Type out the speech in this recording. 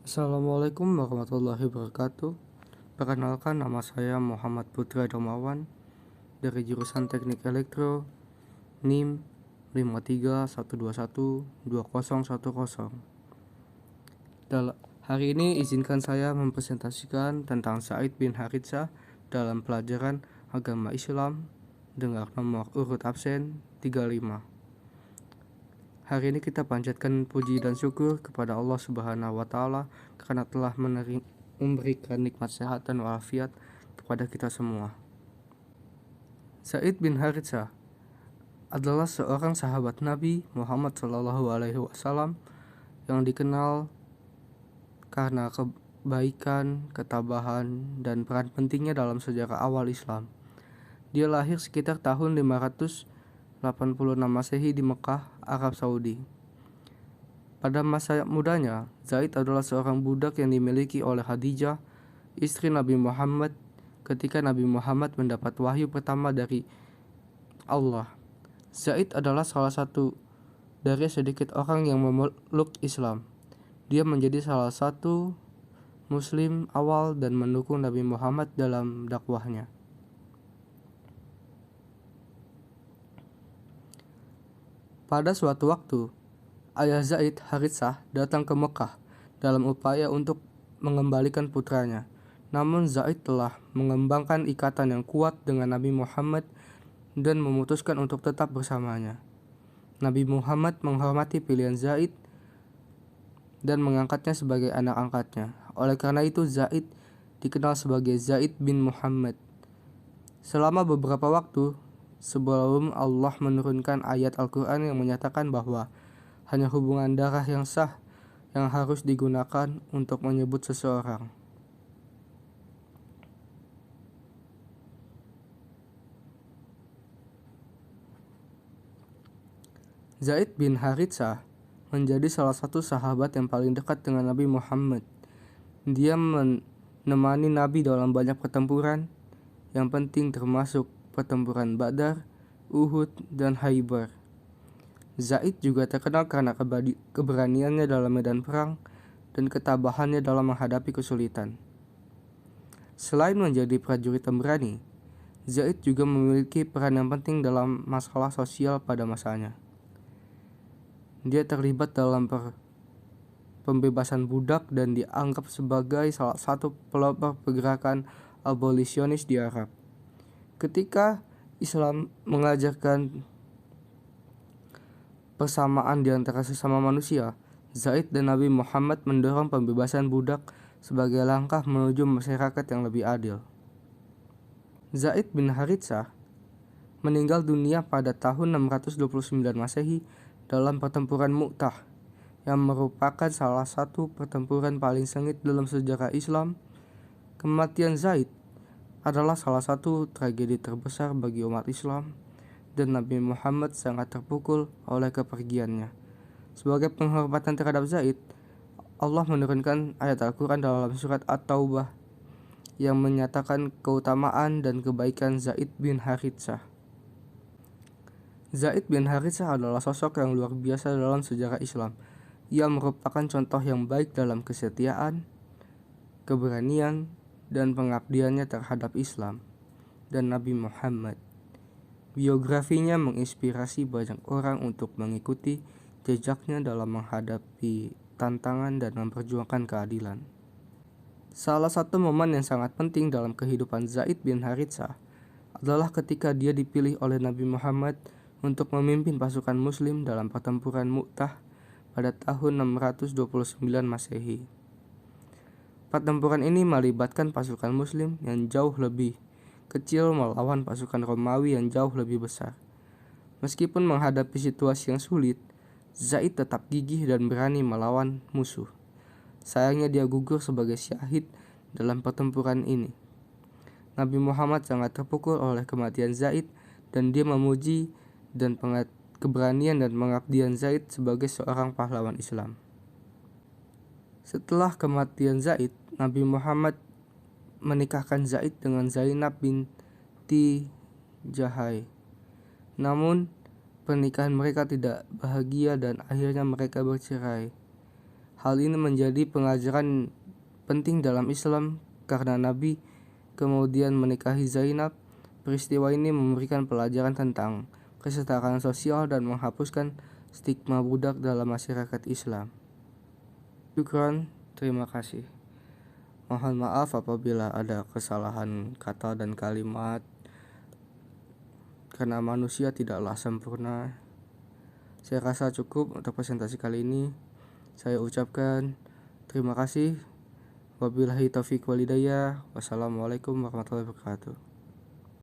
Assalamualaikum warahmatullahi wabarakatuh. Perkenalkan, nama saya Muhammad Putra Darmawan dari jurusan Teknik Elektro, NIM 5312120010. Hari ini izinkan saya mempresentasikan tentang Zaid bin Haritsah dalam pelajaran agama Islam dengan nomor urut absen 35. Hari ini kita panjatkan puji dan syukur kepada Allah Subhanahu wa Ta'ala karena telah memberikan nikmat sehat dan walafiat kepada kita semua. Zaid bin Haritsah adalah seorang sahabat Nabi Muhammad SAW yang dikenal karena kebaikan, ketabahan, dan peran pentingnya dalam sejarah awal Islam. Dia lahir sekitar tahun 586 Masehi di Mekah, Arab Saudi. Pada masa mudanya, Zaid adalah seorang budak yang dimiliki oleh Khadijah, istri Nabi Muhammad, ketika Nabi Muhammad mendapat wahyu pertama dari Allah. Zaid adalah salah satu dari sedikit orang yang memeluk Islam. Dia menjadi salah satu Muslim awal dan mendukung Nabi Muhammad dalam dakwahnya. Pada suatu waktu, ayah Zaid, Haritsah, datang ke Mekah dalam upaya untuk mengembalikan putranya. Namun Zaid telah mengembangkan ikatan yang kuat dengan Nabi Muhammad dan memutuskan untuk tetap bersamanya. Nabi Muhammad menghormati pilihan Zaid dan mengangkatnya sebagai anak angkatnya. Oleh karena itu Zaid dikenal sebagai Zaid bin Muhammad. Selama beberapa waktu sebelum Allah menurunkan ayat Al-Quran yang menyatakan bahwa hanya hubungan darah yang sah yang harus digunakan untuk menyebut seseorang. Zaid bin Haritsah menjadi salah satu sahabat yang paling dekat dengan Nabi Muhammad. Dia menemani Nabi dalam banyak pertempuran yang penting termasuk pertempuran Badar, Uhud, dan Khaybar. Zaid juga terkenal karena keberaniannya dalam medan perang dan ketabahannya dalam menghadapi kesulitan. Selain menjadi prajurit pemberani, Zaid juga memiliki peran yang penting dalam masalah sosial pada masanya. Dia terlibat dalam pembebasan budak dan dianggap sebagai salah satu pelopor pergerakan abolisionis di Arab. Ketika Islam mengajarkan persamaan di antara sesama manusia, Zaid dan Nabi Muhammad mendorong pembebasan budak sebagai langkah menuju masyarakat yang lebih adil. Zaid bin Haritsah meninggal dunia pada tahun 629 Masehi dalam pertempuran Mu'tah, yang merupakan salah satu pertempuran paling sengit dalam sejarah Islam. Kematian Zaid adalah salah satu tragedi terbesar bagi umat Islam, dan Nabi Muhammad sangat terpukul oleh kepergiannya. Sebagai penghormatan terhadap Zaid, Allah menurunkan ayat Al-Quran dalam surat At-Taubah yang menyatakan keutamaan dan kebaikan Zaid bin Haritsah. Zaid bin Haritsah adalah sosok yang luar biasa dalam sejarah Islam. Ia merupakan contoh yang baik dalam kesetiaan, keberanian, dan pengabdiannya terhadap Islam dan Nabi Muhammad. Biografinya menginspirasi banyak orang untuk mengikuti jejaknya dalam menghadapi tantangan dan memperjuangkan keadilan. Salah satu momen yang sangat penting dalam kehidupan Zaid bin Haritsah adalah ketika dia dipilih oleh Nabi Muhammad untuk memimpin pasukan Muslim dalam pertempuran Mu'tah pada tahun 629 Masehi. Pertempuran ini melibatkan pasukan Muslim yang jauh lebih kecil melawan pasukan Romawi yang jauh lebih besar. Meskipun menghadapi situasi yang sulit, Zaid tetap gigih dan berani melawan musuh. Sayangnya dia gugur sebagai syahid dalam pertempuran ini. Nabi Muhammad sangat terpukul oleh kematian Zaid dan dia memuji dan keberanian dan pengabdian Zaid sebagai seorang pahlawan Islam. Setelah kematian Zaid, Nabi Muhammad menikahkan Zaid dengan Zainab binti Jahai. Namun, pernikahan mereka tidak bahagia dan akhirnya mereka bercerai. Hal ini menjadi pengajaran penting dalam Islam karena Nabi kemudian menikahi Zainab. Peristiwa ini memberikan pelajaran tentang kesetaraan sosial dan menghapuskan stigma budak dalam masyarakat Islam. Syukran, terima kasih. Mohon maaf apabila ada kesalahan kata dan kalimat, karena manusia tidaklah sempurna. Saya rasa cukup untuk presentasi kali ini. Saya ucapkan terima kasih. Wabillahi taufiq walhidayah. Wassalamualaikum warahmatullahi wabarakatuh.